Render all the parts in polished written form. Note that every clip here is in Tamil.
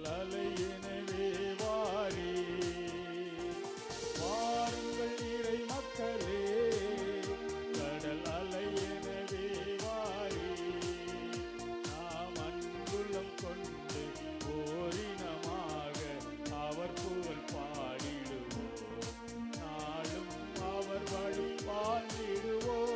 கடல் அலை எனவே வாரி. வாருங்கள் இறை மக்களே, கடல் அலை எனவே வாரி. நாம் அன்புள்ளம் கொண்டு ஓரினமாக அவர் புகழ் பாடிடுவோம். நாளும் அவர் வழி வாழ்ந்திடுவோம்.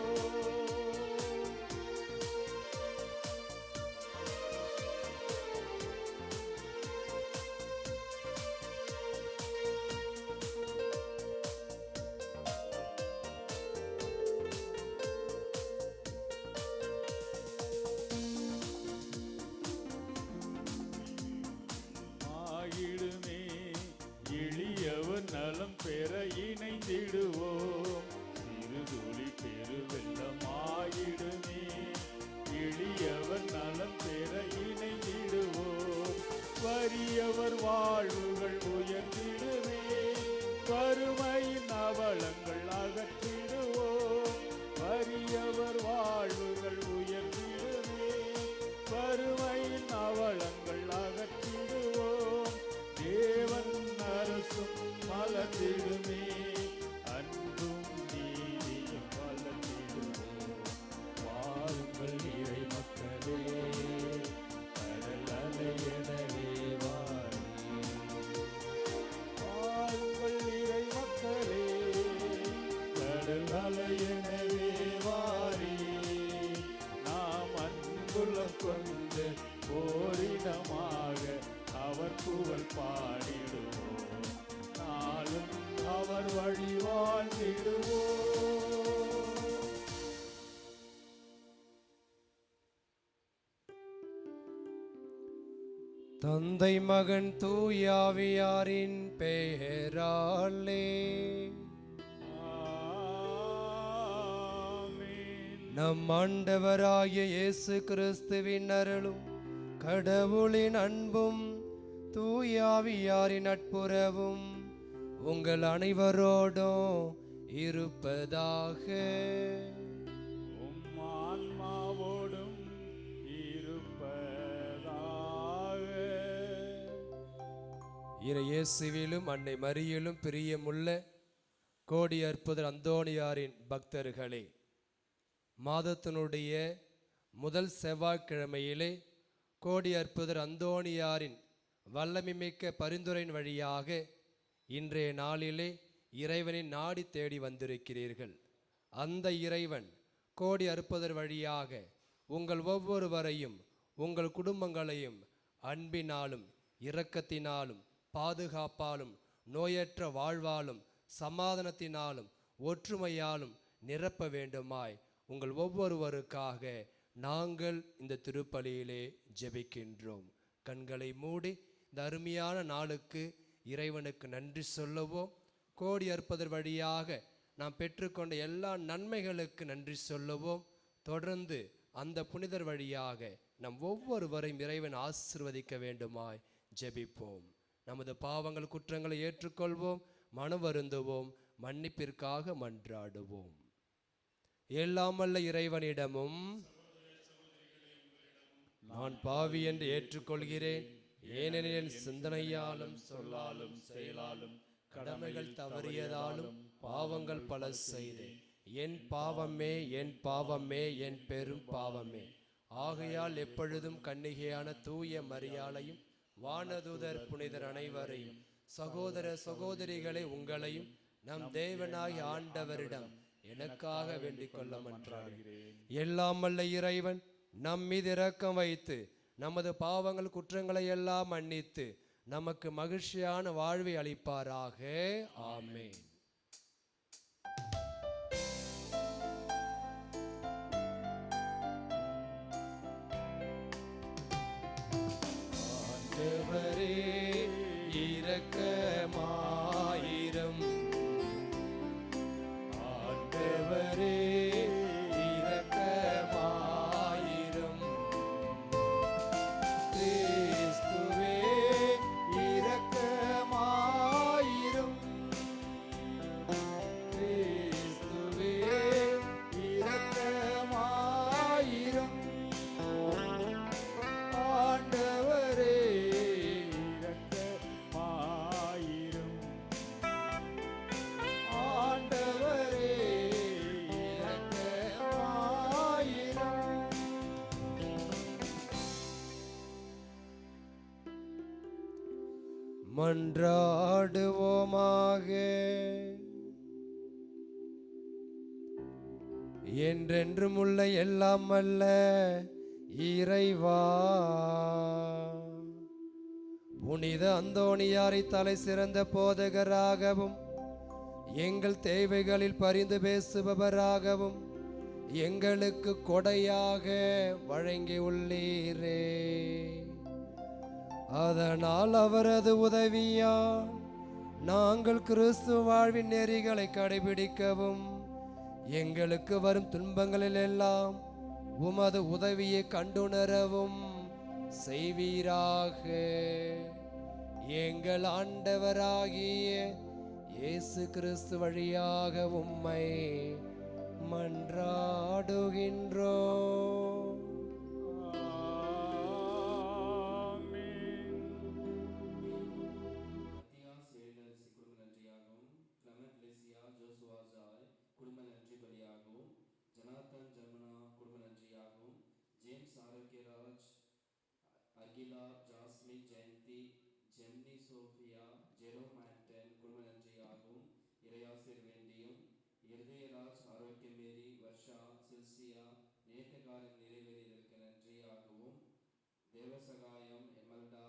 ஆகிடுமே எளியவர் நலம் பெற இணைந்திடுவோம். சிறுதுளி பெருவெள்ளம் ஆகிடுமே எளியவர் நலம் பெற இணைந்திடுவோம். வறியவர் வாழ்வுகள் உயர்ந்திடுமே, வறுமையின் அவலங்கள் அகற்றிடுவோம். வறியவர் வாழ்வுகள் உயர்ந்திடுமே, வறுமையின் அவலங்கள் அகற்றிடுவோம். தேவன் அரசும் மலர்ந்திடுமே, அன்பும் நீதியும் வளர்ந்திடுமே. வாருங்கள் இறை மக்களே, கடல் அலை எனவே வாரி. வாருங்கள் இறை மக்களே, கடல் அலை எனவே வாரி. நாம் அன்புள்ளம் கொண்டு ஓரினமாக அவர் புகழ் பாடிடுவோம். நாளும் அவர் வழி வாழ்ந்திடுவோம். தந்தை மகன் தூயாவியாரின் பெயராலே ஆமென். நம் ஆண்டவராகிய இயேசு கிறிஸ்துவின் அருளும் கடவுளின் அன்பும் தூயாவியாரின் நட்புறவும் உங்கள் அனைவரோடும் இருப்பதாக. உம் ஆன்மாவோடும் இருப்பதாக. இறை இயேசுவிலும் அன்னை மரியிலும் பிரியமுள்ள கோடி அற்புதர் அந்தோணியாரின் பக்தர்களே, மாதத்தினுடைய முதல் செவ்வாய்க்கிழமையிலே கோடி அற்புதர் அந்தோணியாரின் வல்லமைமிக்க பரிந்துரையின் வழியாக இன்றைய நாளிலே இறைவனின் நாடி தேடி வந்திருக்கிறீர்கள். அந்த இறைவன் கோடி அற்புதர் வழியாக உங்கள் ஒவ்வொருவரையும் உங்கள் குடும்பங்களையும் அன்பினாலும் இரக்கத்தினாலும் பாதுகாப்பாலும் நோயற்ற வாழ்வாலும் சமாதானத்தினாலும் ஒற்றுமையாலும் நிரப்ப வேண்டுமாய் உங்கள் ஒவ்வொருவருக்காக நாங்கள் இந்த திருப்பலியிலே ஜெபிக்கின்றோம். கண்களை மூடி இந்த அருமையான நாளுக்கு இறைவனுக்கு நன்றி சொல்லவோம். கோடி அற்புதர் வழியாக நாம் பெற்றுக்கொண்ட எல்லா நன்மைகளுக்கு நன்றி சொல்லவோம். தொடர்ந்து அந்த புனிதர் வழியாக நம் ஒவ்வொருவரையும் இறைவன் ஆசீர்வதிக்க வேண்டுமாய் ஜெபிப்போம். நமது பாவங்கள் குற்றங்களை ஏற்றுக்கொள்வோம், மனவருந்துவோம், மன்னிப்பிற்காக மன்றாடுவோம். எல்லாமல்ல இறைவனிடமும் நான் பாவி என்று ஏற்றுக்கொள்கிறேன், ஏனெனில் என் சிந்தனையாலும் சொல்லாலும் செயலாலும் கடமைகள் தவறியதாலும் பாவங்கள் பல செய்தேன். என் பாவமே, என் பாவமே, என் பெரும் பாவமே. ஆகையால் எப்பொழுதும் கன்னிகையான தூய மரியாளையும் வானதூதர் புனிதர் அனைவரையும் சகோதர சகோதரிகளை உங்களையும் நம் தேவனாய் ஆண்டவரிடம் எனக்காக வேண்டிக் கொள்ள மன்றாடுகிறேன். எல்லாமல்ல இறைவன் நம் மீது இரக்கம் வைத்து நமது பாவங்கள் குற்றங்களை எல்லாம் மன்னித்து நமக்கு மகிழ்ச்சியான வாழ்வை அளிப்பாராக. ஆமென். ஆண்டவரே இரக்கமாயிரம், ஆண்டவரே இரக்கமாயிரம், கிறிஸ்துவே இரக்கமாயிரம், மன்றாடுவோமாக. என்றென்றும் உள்ள எல்லாம் அல்ல இறைவா, புனித அந்தோணியாரை தலை சிறந்த போதகராகவும் எங்கள் தேவைகளில் பரிந்து பேசுபவராகவும் எங்களுக்கு கொடையாக வழங்கியுள்ளீரே. அதனால் அவரது உதவியால் நாங்கள் கிறிஸ்து வாழ்வின் நெறிகளை கடைபிடிக்கவும் எங்களுக்கு வரும் துன்பங்களில் எல்லாம் உமது உதவியை கண்டுணரவும் செய்வீராக. எங்கள் ஆண்டவராகிய இயேசு கிறிஸ்து வழியாக உம்மை மன்றாடுகின்றோம். Akila, Jasmine, Jayanthi, Jemni, Sophia, Jerome, Anton குடும்ப நன்றியாகவும் இறையாசிர் வேண்டியும், இருதயராஜ், ஆரோக்கியமேரி, வர்ஷா, சில்சியா நேற்ற காலம் நிறைவேறியதற்கு நன்றியாகவும், தேவசகாயம், எமல்டா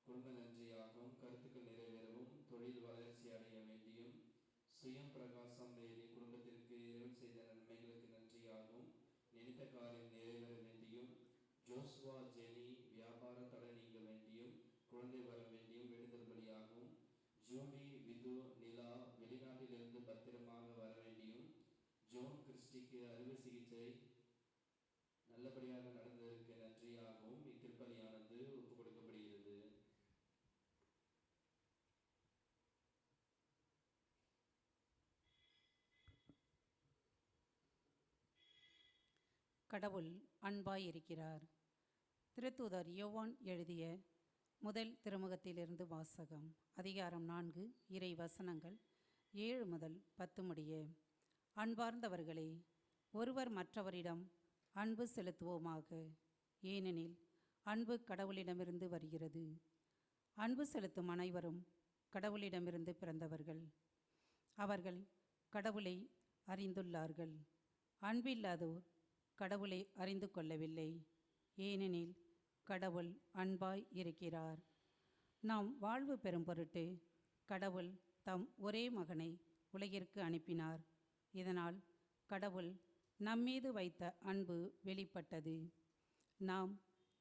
குடும்ப நன்றியாகவும், கருத்துக்கள் நிறைவேறவும் தொழில் வளர்ச்சி அடைய வேண்டியும், சுயம் பிரகாசம் மேரி குடும்பத்திற்கு இறைவன் செய்த நன்மைகளுக்கு நன்றியாகவும் நினைத்த காரியம் நிறைவேற வேண்டியும், ஜோஸ்வா, ஜெனி வியாபார தடை நீங்க வேண்டியும் குழந்தை வர வேண்டியும் வேண்டுதல்படியாகவும், ஜூடி, விது, நிலா வெளிநாட்டிலிருந்து பத்திரமாக வர வேண்டியும், ஜோன் கிறிஸ்டிக்கு அறுவை சிகிச்சை நல்லபடியாக நடந்ததற்கு நன்றியாகவும் இத்திருப்பலியானது ஒப்புக் கொடுக்கப்படுகிறது. கடவுள் அன்பாயிருக்கிறார். திருத்தூதர் யோவான் எழுதிய முதல் திருமுகத்திலிருந்து வாசகம். அதிகாரம் 4, இறை வசனங்கள் 7 முதல் 10 முடிய. அன்பார்ந்தவர்களே, ஒருவர் மற்றவரிடம் அன்பு செலுத்துவோமாக, ஏனெனில் அன்பு கடவுளிடமிருந்து வருகிறது. அன்பு செலுத்தும் அனைவரும் கடவுளிடமிருந்து பிறந்தவர்கள், அவர்கள் கடவுளை அறிந்துள்ளார்கள். அன்பில்லாதோர் கடவுளை அறிந்து கொள்ளவில்லை, ஏனெனில் கடவுள் அன்பாய் இருக்கிறார். நாம் வாழ்வு பெறும் பொருட்டு கடவுள் தம் ஒரே மகனை உலகிற்கு அனுப்பினார். இதனால் கடவுள் நம்மீது வைத்த அன்பு வெளிப்பட்டது. நாம்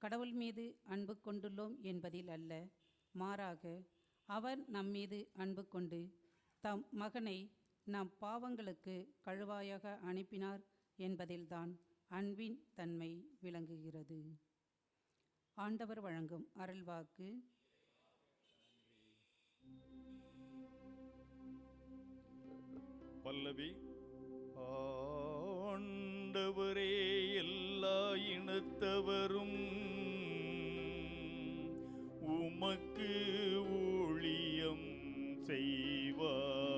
கடவுள் மீது அன்பு கொண்டுள்ளோம் என்பதில் அல்ல, மாறாக அவர் நம்மீது அன்பு கொண்டு தம் மகனை நம் பாவங்களுக்கு கழுவாயாக அனுப்பினார் என்பதில்தான் அன்பின் தன்மை விளங்குகிறது. ஆண்டவர் வழங்கும் அருள்வாக்கு. பல்லவி. ஆண்டவரே, எல்லா இனத்தவரும் உமக்கு ஊழியம் செய்வார்கள்.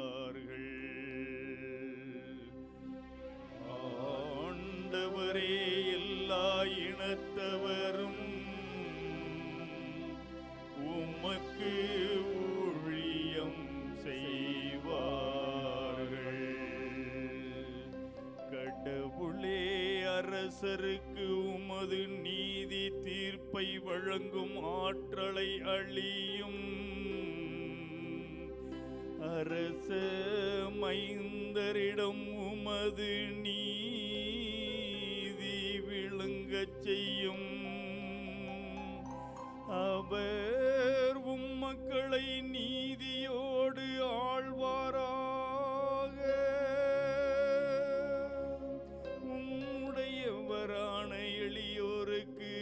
ஆண்டவரே, எல்லா இனத்தவரும் உமக்கு ஊழியம் செய்வார்கள். கடவுளே, அரசருக்கு உமது நீதி தீர்ப்பை வழங்கும் ஆற்றலை அளியும். அரச மைந்தரிடம் உமது நீதி விளங்கச் செய்யும். அவர் மக்களை நீதியோடு ஆழ்வாராக. உம்முடையவரான எளியோருக்கு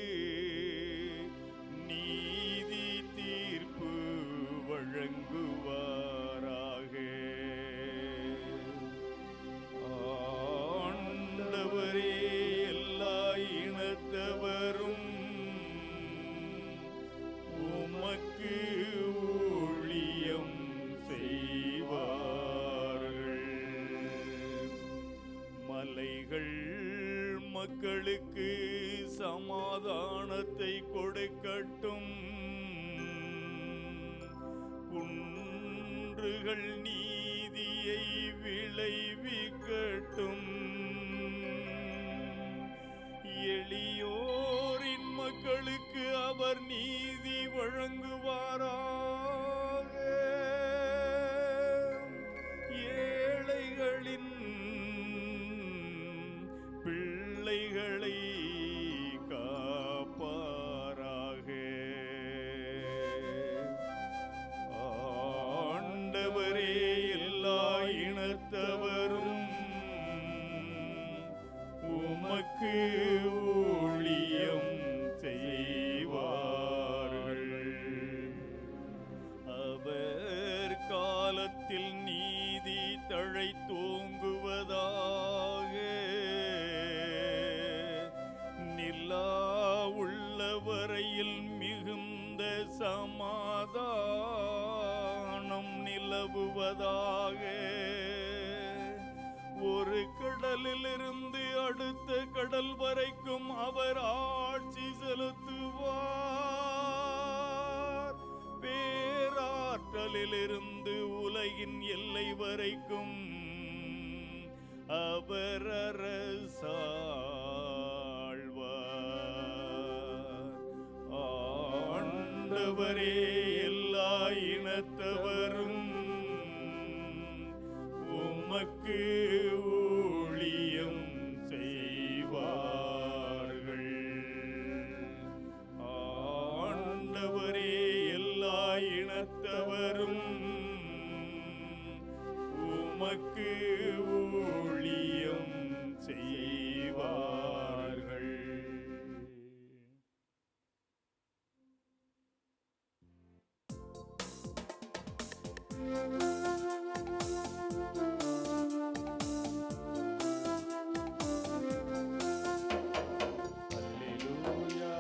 நீதி தீர்ப்பு வழங்குவாராக. ஆண்டவரே, எல்லா இனத்தவரும் உமக்கு ஊழியம் செய்வார்கள். மலைகள் மக்களுக்கு சமாதானத்தை கொடுக்கட்டும். செயல்கள் நீதியை விளைவிக்கட்டும். எளியோரின் மக்களுக்கு அவர் நீதி வழங்குவாராக. ஏழைகளின் பிள்ளைகளை காப்பாராக. ஆண்டவரே, எல்லா இனத்தவரும் உமக்கு ஊழியம் செய்வார்கள். அவர் காலத்தில் நீதி தழைத்தோங்குவதாக. நிலா உள்ளவரையில் மிகுந்த சமாதானம் நிலவுவதாக. ஒரு கடலிலிருந்து அடுத்த கடல் வரைக்கும் அவர் ஆட்சி செலுத்துவார். பேராற்றலிலிருந்து உலகின் எல்லை வரைக்கும் அவர் அரசாழ்வார். ஆண்டவரே, எல்லா இனத்தவரும் உமக்கு ஊழியம் செய்வார்கள். ஆண்டவரே, எல்லா இனத்தவரும் உமக்கு ஊழியம் செய்வார்கள். அல்லேலூயா,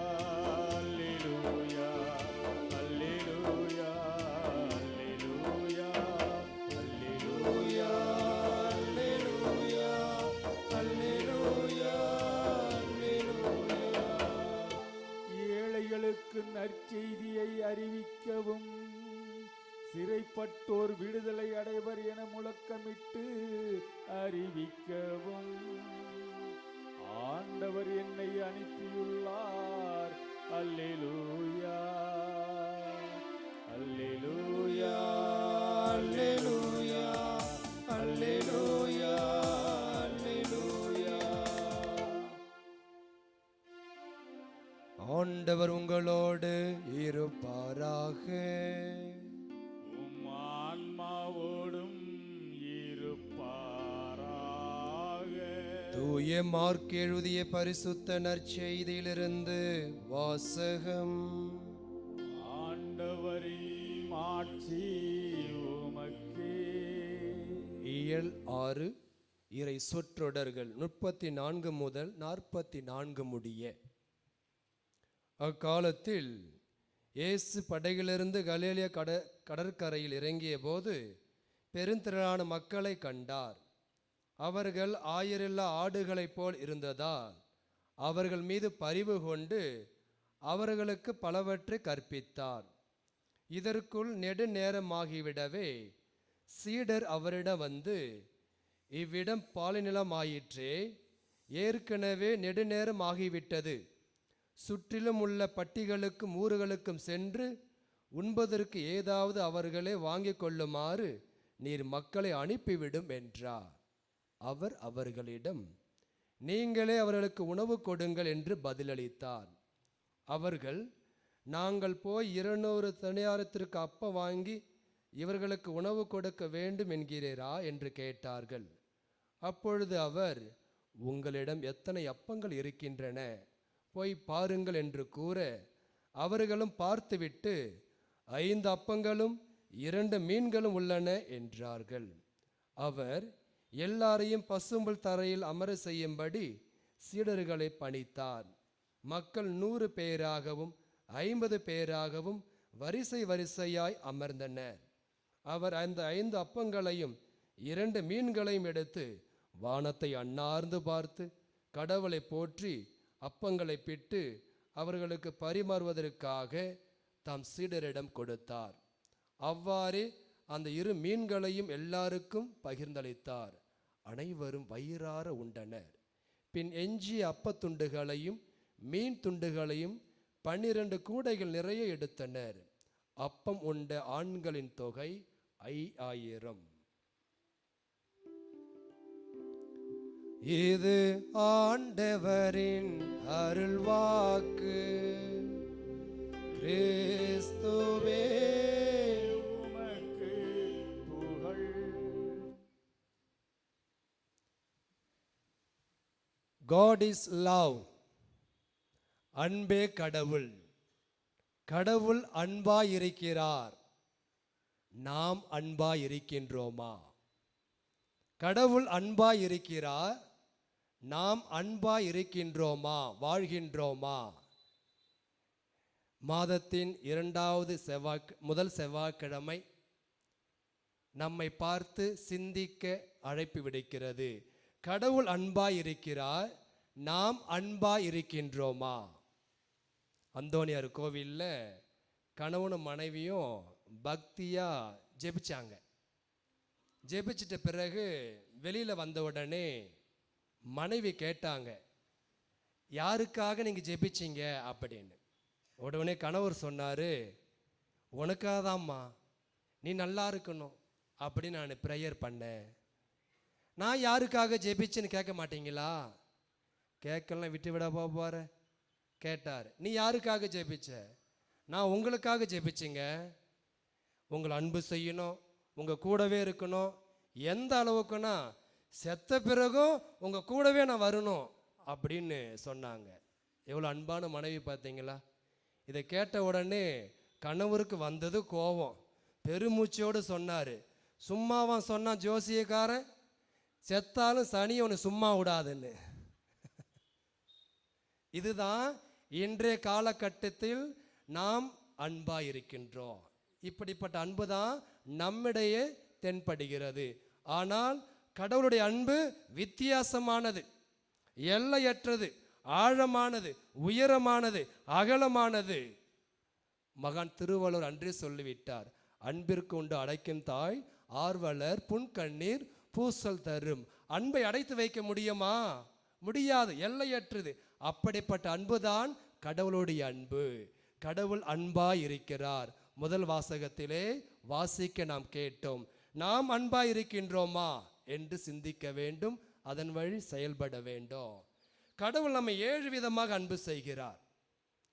அல்லேலூயா, அல்லேலூயா, அல்லேலூயா, அல்லேலூயா, அல்லேலூயா, அல்லேலூயா. ஏழைகளுக்கு நற்செய்தியை அறிவிக்கவும், சிறைப்பட்டோர் விடுதலை அடைவர் என முழக்கமிட்டு அறிவிக்கவும் ஆண்டவர் என்னை அனுப்பியுள்ளார். அல்லேலூயா, அல்லேலூயா, அல்லேலூயா, அல்லேலூயா, அல்லேலூயா. ஆண்டவர் உங்களோடு இருப்பாராக. உம் ஆன்மாவோடும் இருப்பாராக. தூய மார்க் எழுதிய பரிசுத்த நற்செய்தியிலிருந்து வாசகம். ஆண்டவரின் மாட்சி உமக்கே. இயல் 6 இறை சொற்றொடர்கள் 34 முதல் 44 முடிய. அக்காலத்தில் இயேசு படகிலிருந்து கலிலேயா கடற்கரையில் இறங்கிய போது பெருந்திரளான மக்களை கண்டார். அவர்கள் ஆயிரல்லா ஆடுகளைப் போல் இருந்ததால் அவர்கள் மீது பரிவு கொண்டு அவர்களுக்கு பலவற்றை கற்பித்தார். இதற்குள் நெடுநேரமாகிவிடவே சீடர் அவரிடம் வந்து, இவ்விடம் பாலைநிலமாயிற்றே, ஏற்கனவே நெடுநேரம் ஆகிவிட்டது. சுற்றிலும் உள்ள பட்டிகளுக்கும் ஊர்களுக்கும் சென்று உண்பதற்கு ஏதாவது அவர்களே வாங்கிக் கொள்ளுமாறு நீர் மக்களை அனுப்பிவிடும் என்றார். அவர் அவர்களிடம், நீங்களே அவர்களுக்கு உணவு கொடுங்கள் என்று பதிலளித்தார். அவர்கள், நாங்கள் போய் 200 தனியாரத்திற்கு அப்பம் வாங்கி இவர்களுக்கு உணவு கொடுக்க வேண்டும் என்கிறீரா என்று கேட்டார்கள். அப்பொழுது அவர், உங்களிடம் எத்தனை அப்பங்கள் இருக்கின்றன, போய் பாருங்கள் என்று கூற, அவர்களும் பார்த்துவிட்டு 5 அப்பங்களும் 2 மீன்களும் உள்ளன என்றார்கள். அவர் எல்லாரையும் பசும்புல் தரையில் அமர செய்யும்படி சீடர்களை பணித்தார். மக்கள் 100 பேராகவும் 50 பேராகவும் வரிசை வரிசையாய் அமர்ந்தனர். அவர் அந்த 5 அப்பங்களையும் 2 மீன்களையும் எடுத்து வானத்தை அண்ணார்ந்து பார்த்து கடவுளை போற்றி அப்பங்களை பிட்டு அவர்களுக்கு பரிமாறுவதற்காக தம் சீடரிடம் கொடுத்தார். அவ்வாறே அந்த 2 மீன்களையும் எல்லாருக்கும் பகிர்ந்தளித்தார். அனைவரும் வயிறார உண்டனர். பின் எஞ்சிய அப்பத்துண்டுகளையும் மீன் துண்டுகளையும் 12 கூடைகள் நிறைய எடுத்தனர். அப்பம் உண்ட ஆண்களின் தொகை 5000. இது ஆண்டவரின் அருள்வாக்கு. கிறிஸ்துவே உமக்கு புகழ். God is love. அன்பே கடவுள். கடவுள் அன்பாயிருக்கிறார். நாம் அன்பாயிருக்கின்றோமா? கடவுள் அன்பாயிருக்கிறார். நாம் அன்பாயிருக்கின்றோமா? வாழ்கின்றோமா? மாதத்தின் முதல் செவ்வாய்க்கிழமை நம்மை பார்த்து சிந்திக்க அழைப்பு விடுக்கிறது. கடவுள் அன்பாயிருக்கிறார். நாம் அன்பாயிருக்கின்றோமா? அந்தோனியார் கோவிலில் கணவனும் மனைவியும் பக்தியாக ஜெபிச்சாங்க. ஜெபிச்சிட்ட பிறகு வெளியில் வந்த உடனே மனைவி கேட்டாங்க, யாருக்காக நீங்கள் ஜெபிச்சிங்க அப்படின்னு. உடனே கணவர் சொன்னார், உனக்காக தான்மா, நீ நல்லா இருக்கணும் அப்படின்னு நான் ப்ரேயர் பண்ணேன். நான் யாருக்காக ஜெபிச்சுன்னு கேட்க மாட்டீங்களா? கேட்கலாம், விட்டு விட போகிற. கேட்டார், நீ யாருக்காக ஜெபிச்ச? நான் உங்களுக்காக ஜெபிச்சிங்க. உங்களை அன்பு செய்யணும், உங்கள் கூடவே இருக்கணும். எந்த அளவுக்குன்னா செத்த பிறகும் உங்கள் கூடவே நான் வரணும் அப்படின்னு சொன்னாங்க. எவ்வளோ அன்பான மனைவி பார்த்தீங்களா? இதை கேட்ட உடனே கணவருக்கு வந்தது கோபம். பெருமூச்சோடு சொன்னார், சும்மாவா சொன்னான் ஜோசியக்காரன், செத்தாலும் சனி ஒன்று சும்மா விடாதுன்னு. இதுதான் இன்றைய காலகட்டத்தில் நாம் அன்பாக இருக்கின்றோம். இப்படிப்பட்ட அன்பு தான் நம்மிடையே தென்படுகிறது. ஆனால் கடவுளுடைய அன்பு வித்தியாசமானது, எல்லையற்றது, ஆழமானது, உயரமானது, அகலமானது. மகான் திருவள்ளுவர் அன்றே சொல்லிவிட்டார், அன்பிற்கு உண்டு அடைக்கும் தாய் ஆர்வலர் புன்கண்ணீர் பூசல் தரும். அன்பை அடைத்து வைக்க முடியுமா? முடியாது, எல்லையற்றது. அப்படிப்பட்ட அன்புதான் கடவுளுடைய அன்பு. கடவுள் அன்பாய் இருக்கிறார். முதல் வாசகத்திலே வாசிக்க நாம் கேட்டோம். நாம் அன்பாய் இருக்கின்றோமா என்று சிந்திக்க வேண்டும். அதன் வழி செயல்பட வேண்டும். கடவுள் நம்மை 7 விதமாக அன்பு செய்கிறார்.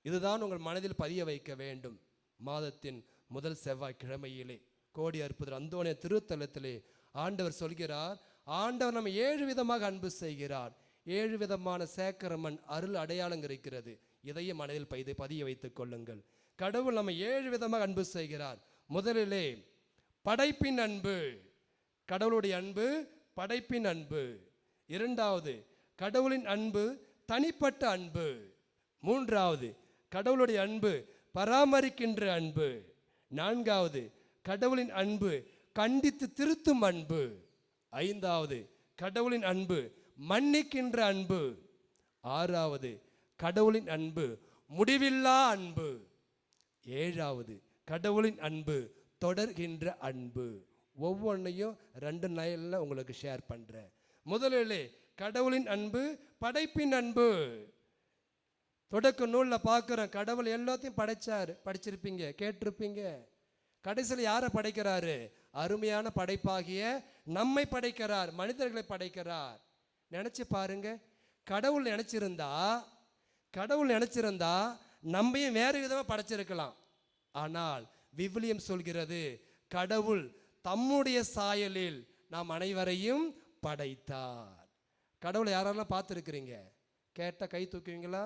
இதுதான் உங்கள் மனதில் பதிய வைக்க வேண்டும். மாதத்தின் முதல் செவ்வாய்க்கிழமையிலே கோடி அற்புதர் அந்தோனிய திருத்தலத்திலே ஆண்டவர் சொல்கிறார், ஆண்டவர் நம்மை 7 விதமாக அன்பு செய்கிறார். 7 விதமான சேக்கரமன் அருள் அடையாளங்கள் இருக்கிறது. இதையும் மனதில் பதிய வைத்துக் கொள்ளுங்கள். கடவுள் நம்மை 7 விதமாக அன்பு செய்கிறார். முதலிலே படைப்பின் அன்பு. கடவுளுடைய அன்பு படைப்பின் அன்பு. இரண்டாவது, கடவுளின் அன்பு தனிப்பட்ட அன்பு. மூன்றாவது, கடவுளுடைய அன்பு பராமரிக்கின்ற அன்பு. நான்காவது, கடவுளின் அன்பு கண்டித்து திருத்தும் அன்பு. ஐந்தாவது, கடவுளின் அன்பு மன்னிக்கின்ற அன்பு. ஆறாவது, கடவுளின் அன்பு முடிவில்லா அன்பு. ஏழாவது, கடவுளின் அன்பு தொடர்கின்ற அன்பு. ஒவ்வொன்றையும் 2 நாளில் உங்களுக்கு ஷேர் பண்ணுறேன். முதலிலே கடவுளின் அன்பு படைப்பின் அன்பு. தொடக்க நூலில் பார்க்குறோம், கடவுள் எல்லாத்தையும் படைச்சார். படிச்சிருப்பீங்க, கேட்டிருப்பீங்க. கடைசியில் யாரை படைக்கிறாரு? அருமையான படைப்பாகிய நம்மை படைக்கிறார், மனிதர்களை படைக்கிறார். நினச்சி பாருங்க, கடவுள் நினச்சிருந்தா நம்மையும் வேறு விதமாக படைச்சிருக்கலாம். ஆனால் விவிலியம் சொல்கிறது, கடவுள் தம்முடைய சாயலில் நாம் அனைவரையும் படைத்தார். கடவுளை யாரெல்லாம் பார்த்துருக்குறீங்க? கேட்டால் கை தூக்குவீங்களா?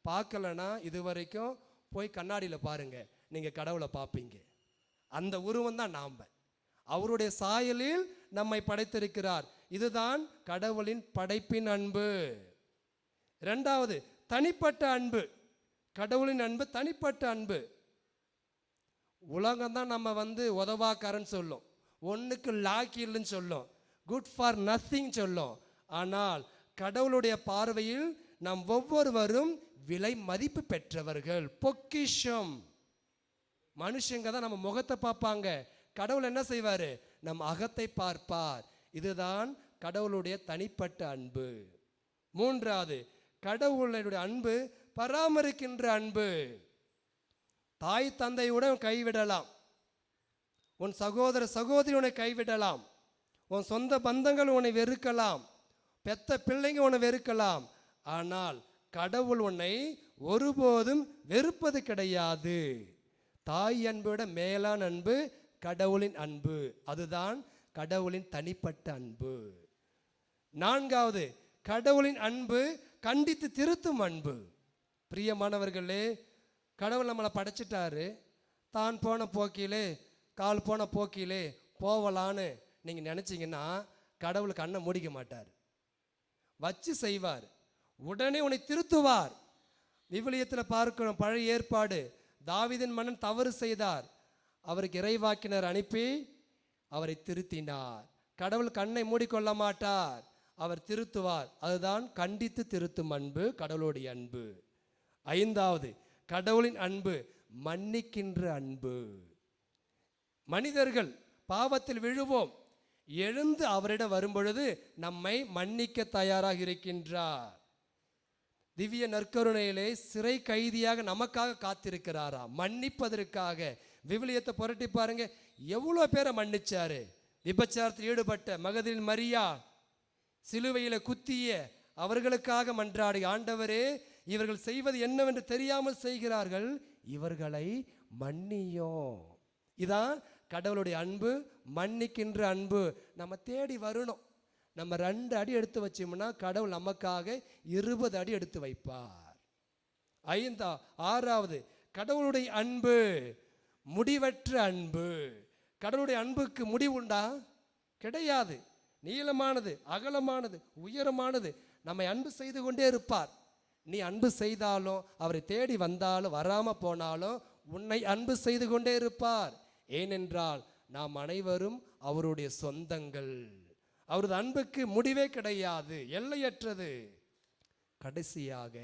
பார்க்கலனா இதுவரைக்கும் போய் கண்ணாடியில் பாருங்க, நீங்கள் கடவுளை பார்ப்பீங்க. அந்த உருவம் தான் நாம். அவருடைய சாயலில் நம்மை படைத்திருக்கிறார். இதுதான் கடவுளின் படைப்பின் அன்பு. இரண்டாவது, தனிப்பட்ட அன்பு. கடவுளின் அன்பு தனிப்பட்ட அன்பு. உலகம் தான் நம்ம உதவாக்காரன்னு சொல்லும், ஒன்றுக்கு லாக்கி இல்லைன்னு சொல்லும், குட் ஃபார் நத்திங் சொல்லும். ஆனால் கடவுளுடைய பார்வையில் நாம் ஒவ்வொருவரும் விலை மதிப்பு பெற்றவர்கள், பொக்கிஷம். மனுஷங்க தான் நம்ம முகத்தை பார்ப்பாங்க, கடவுள் என்ன செய்வார்? நம் அகத்தை பார்ப்பார். இதுதான் கடவுளுடைய தனிப்பட்ட அன்பு. மூன்றாவது, கடவுளுடைய அன்பு பராமரிக்கின்ற அன்பு. தாய் தந்தையுடன் கைவிடலாம், உன் சகோதர சகோதரி உன்னை கைவிடலாம், உன் சொந்த பந்தங்கள் உன்னை வெறுக்கலாம், பெத்த பிள்ளைங்க உன்னை வெறுக்கலாம், ஆனால் கடவுள் உன்னை ஒருபோதும் வெறுப்பது கிடையாது. தாய் அன்போட மேலான அன்பு கடவுளின் அன்பு. அதுதான் கடவுளின் தனிப்பட்ட அன்பு. நான்காவது, கடவுளின் அன்பு கண்டித்து திருத்தும் அன்பு. பிரியமானவர்களே, கடவுள் நம்மளை படைச்சிட்டாரு, தான் போன போக்கிலே கால் போன போக்கிலே போவலான்னு நீங்கள் நினச்சிங்கன்னா கடவுள் கண்ணை மூடிக்க மாட்டார், வச்சு செய்வார், உடனே உன்னை திருத்துவார். விவிலியத்தில் பார்க்கிறோம், பழைய ஏற்பாடு, தாவீதின் மன்னன் தவறு செய்தார், அவருக்கு இறைவாக்கினர் அனுப்பி அவரை திருத்தினார். கடவுள் கண்ணை மூடிக்கொள்ள மாட்டார், அவர் திருத்துவார். அதுதான் கண்டித்து திருத்தும் அன்பு, கடவுளுடைய அன்பு. ஐந்தாவது, கடவுளின் அன்பு மன்னிக்கின்ற அன்பு. மனிதர்கள் பாவத்தில் விழுவோம், எழுந்து அவரிடம் வரும்பொழுது நம்மை மன்னிக்க தயாராக இருக்கின்றார். திவ்ய நற்கருணையிலே சிறை கைதியாக நமக்காக காத்திருக்கிறாரா, மன்னிப்பதற்காக. விவிலியத்தை புரட்டி பாருங்க, எவ்வளோ பேரை மன்னிச்சாரு. விபச்சாரத்தில் ஈடுபட்ட மகதலின் மரியா, சிலுவையில குத்திய அவர்களுக்காக மன்றாடி, ஆண்டவரே இவர்கள் செய்வது என்னவென்று தெரியாமல் செய்கிறார்கள், இவர்களை மன்னியும். இதான் கடவுளுடைய அன்பு, மன்னிக்கின்ற அன்பு. நம்ம தேடி வரணும். நம்ம 2 அடி எடுத்து வச்சோம்னா கடவுள் நமக்காக 20 அடி எடுத்து வைப்பார். ஆறாவது, கடவுளுடைய அன்பு முடிவற்ற அன்பு. கடவுளுடைய அன்புக்கு முடிவுண்டா? கிடையாது. நீளமானது, அகலமானது, உயரமானது. நம்மை அன்பு செய்து கொண்டே இருப்பார். நீ அன்பு செய்தாலும், அவரை தேடி வந்தாலும், வராம போனாலும் உன்னை அன்பு செய்து கொண்டே இருப்பார். ஏனென்றால் நாம் அனைவரும் அவருடைய சொந்தங்கள். அவரது அன்புக்கு முடிவே கிடையாது, எல்லையற்றது. கடைசியாக,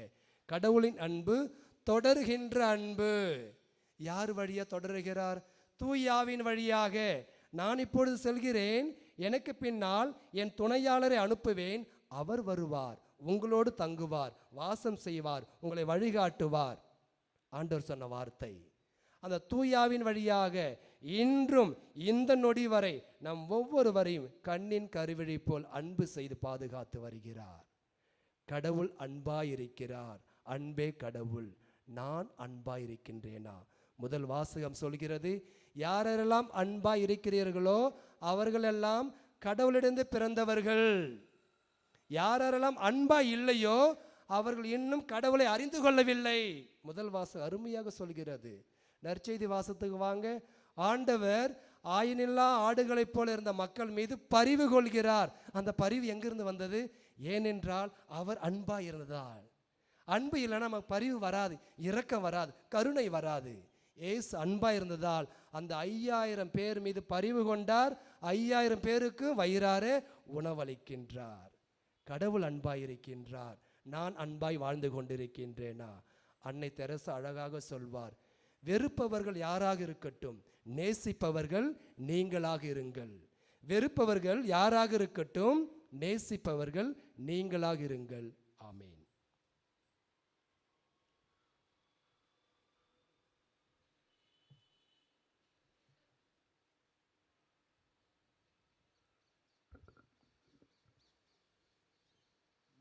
கடவுளின் அன்பு தொடர்கின்ற அன்பு. யார் வழியா தொடர்கிறார்? தூயாவின் வழியாக. நான் இப்பொழுது செல்கிறேன், எனக்கு பின்னால் என் துணையாளரை அனுப்புவேன், அவர் வருவார், உங்களோடு தங்குவார், வாசம் செய்வார், உங்களை வழிகாட்டுவார். ஆண்டவர் சொன்ன வார்த்தை. அந்த தூயாவின் வழியாக இன்றும் இந்த நொடி வரை நம் ஒவ்வொருவரையும் கண்ணின் கருவிழி போல் அன்பு செய்து பாதுகாத்து வருகிறார். கடவுள் அன்பாயிருக்கிறார், அன்பே கடவுள். நான் அன்பாயிருக்கின்றேனா? முதல் வாசகம் சொல்கிறது, யாரெல்லாம் அன்பாய் இருக்கிறீர்களோ அவர்களெல்லாம் கடவுளிடந்து பிறந்தவர்கள். யாரெல்லாம் அன்பாய் இல்லையோ அவர்கள் இன்னும் கடவுளை அறிந்து கொள்ளவில்லை. முதல் வாசகம் அருமையாக சொல்கிறது. நற்செய்தி வாசத்துக்கு வாங்க. ஆண்டவர் ஆயினில்லா ஆடுகளைப் போல இருந்த மக்கள் மீது பரிவு கொள்கிறார். அந்த பரிவு எங்கிருந்து வந்தது? ஏனென்றால் அவர் அன்பாய் இருந்ததால். அன்பு இல்லைன்னா நமக்கு பரிவு வராது, இரக்கம் வராது, கருணை வராது. ஏசு அன்பாய் இருந்ததால் அந்த 5000 பேர் மீது பரிவு கொண்டார். 5000 பேருக்கு வயிறார உணவளிக்கின்றார். கடவுள் அன்பாய் இருக்கின்றார். நான் அன்பாய் வாழ்ந்து கொண்டிருக்கின்றேனா? அன்னை தெரசா அழகாக சொல்வார், வெறுப்பவர்கள் யாராக இருக்கட்டும், நேசிப்பவர்கள் நீங்களாக இருங்கள். வெறுப்பவர்கள் யாராக இருக்கட்டும், நேசிப்பவர்கள் நீங்களாக இருங்கள். ஆமீன்.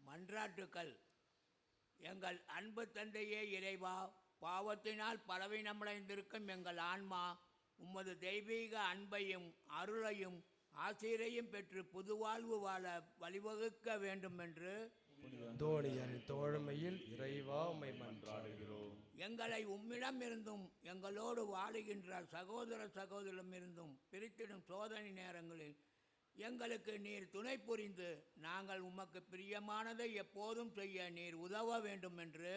மன்றாட்டுக்கள். எங்கள் அன்பு தந்தையே இறைவா, பாவத்தினால் பலவீனமடைந்திருக்கும் எங்கள் ஆன்மா உமது தெய்வீக அன்பையும் அருளையும் ஆசிரையும் பெற்று புதுவாழ்வு வாழ வழிவகுக்க வேண்டும் என்று தோழமையில் இறைவா உம்மை மன்றாடுகிறோம். எங்களை உம்மிடம் இருந்தும் எங்களோடு வாழுகின்ற சகோதர சகோதரிடம் இருந்தும் பிரித்திடும் சோதனை நேரங்களில் எங்களுக்கு நீர் துணை புரிந்து நாங்கள் உமக்கு பிரியமானதை எப்போதும் செய்ய நீர் உதவ வேண்டும் என்று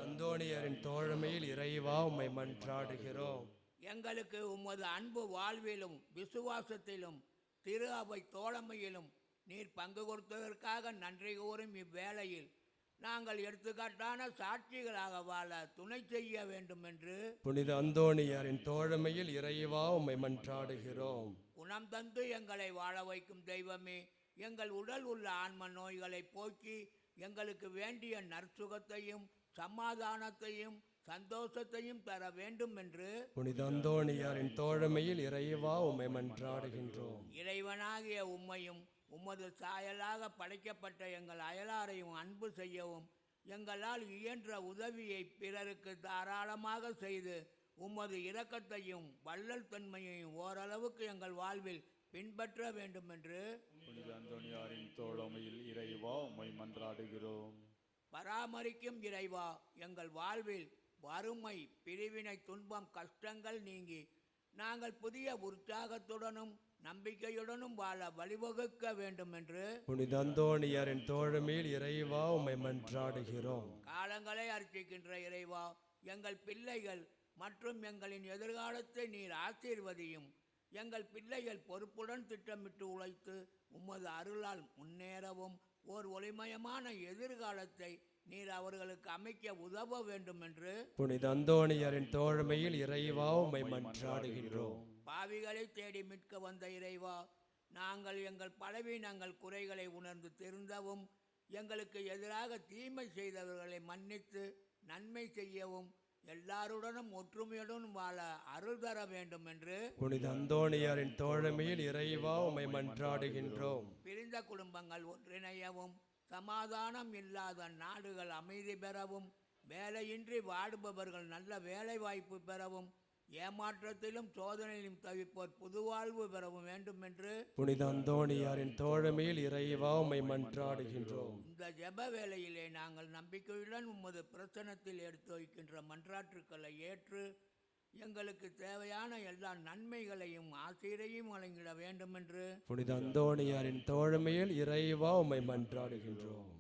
அந்தோணியரின் தோழமையில் இறைவா உம்மை மன்றாடுகிறோம். எங்களுக்கு உமது அன்பு வாழ்விலும் விசுவாசத்திலும் திரு அவை தோழமையிலும் நீர் பங்கு கொடுத்ததற்காக நன்றி கூறும் இவ்வேளையில் நாங்கள் எடுத்துக்காட்டான சாட்சிகளாக வாழ துணை செய்ய வேண்டும் என்று புனித அந்தோணியாரின் தோழமையில் இறைவா உம்மை மன்றாடுகிறோம். குணம் தந்து எங்களை வாழ வைக்கும் தெய்வமே, எங்கள் உடல் உள்ள ஆன்ம நோய்களை போக்கி எங்களுக்கு வேண்டிய நற்சுகத்தையும் சமாதானத்தையும் சந்தோஷத்தையும் தர வேண்டும் என்று புனித அந்தோணியாரின் தோழமையில் இறைவா உம்மை மன்றாடுகின்றோம். இறைவனாகிய உம்மையும் உமது சாயலாக படைக்கப்பட்ட எங்கள் அயலாரையும் அன்பு செய்யவும் எங்களால் இயன்ற உதவியை பிறருக்கு தாராளமாக செய்து உமது இரக்கத்தையும் வள்ளல் தன்மையையும் ஓரளவுக்கு எங்கள் வாழ்வில் பின்பற்ற வேண்டும் என்று புனித அந்தோணியாரின் தோழமையில் இறைவா உம்மை மன்றாடுகிறோம். பராமரிக்கும் இறைவா, எங்கள் வாழ்வில் வறுமை, பிரிவினை, துன்பம், கஷ்டங்கள் நீங்கி நாங்கள் புதிய உற்சாகத்துடனும் நம்பிக்கையுடனும் வாழ வழிவகுக்க வேண்டும் என்று புனித அந்தோணியாரின் தோழமையில் இறைவா உம்மை மன்றாடுகிறோம். காலங்களை அர்ச்சிக்கின்ற இறைவா, எங்கள் பிள்ளைகள் மற்றும் எங்களின் எதிர்காலத்தை நீர் ஆசீர்வதியும். எங்கள் பிள்ளைகள் பொறுப்புடன் திட்டமிட்டு உழைத்து உமது அருளால் முன்னேறவும் ஓர் ஒளிமயமான எதிர்காலத்தை நீர் அவர்களுக்கு அமைக்க உதவ வேண்டும் என்று புனித அந்தோணியாரின் தோழமையில் இறைவா உம்மை மன்றாடுகின்றோம். பாவிகளை தேடி மீட்க வந்த இறைவா, நாங்கள் எங்கள் பலவீனங்கள் குறைகளை உணர்ந்து திருந்தவும் எங்களுக்கு எதிராக தீமை செய்தவர்களை மன்னித்து நன்மை செய்யவும் எல்லாருடனும் ஒற்றுமையுடன் வாழ அருள் தர வேண்டும் என்று புனித அந்தோணியாரின் தோழமையில் இறைவா உம்மை மன்றாடுகின்றோம். பிரிந்த குடும்பங்கள் ஒன்றிணையவும் சமாதானம் இல்லாத நாடுகள் அமைதி பெறவும் வேலையின்றி வாடுபவர்கள் நல்ல வேலை வாய்ப்பு பெறவும் ஏமாற்றத்திலும் சோதனையிலும் தவிப்போர் புதுவாழ்வு பெறவும் வேண்டும் என்று புனித அந்தோணியாரின் தோழமையில் இறைவா உம்மை மன்றாடுகின்றோம். இந்த ஜெப வேளையிலே நாங்கள் நம்பிக்கையுடன் உமது பிரசனத்தில் எடுத்து வைக்கின்ற மன்றாற்றுக்களை ஏற்று எங்களுக்கு தேவையான எல்லா நன்மைகளையும் ஆசீரையும் வழங்கிட வேண்டும் என்று புனித அந்தோணியாரின் தோழமையில் இறைவா உம்மை மன்றாடுகின்றோம்.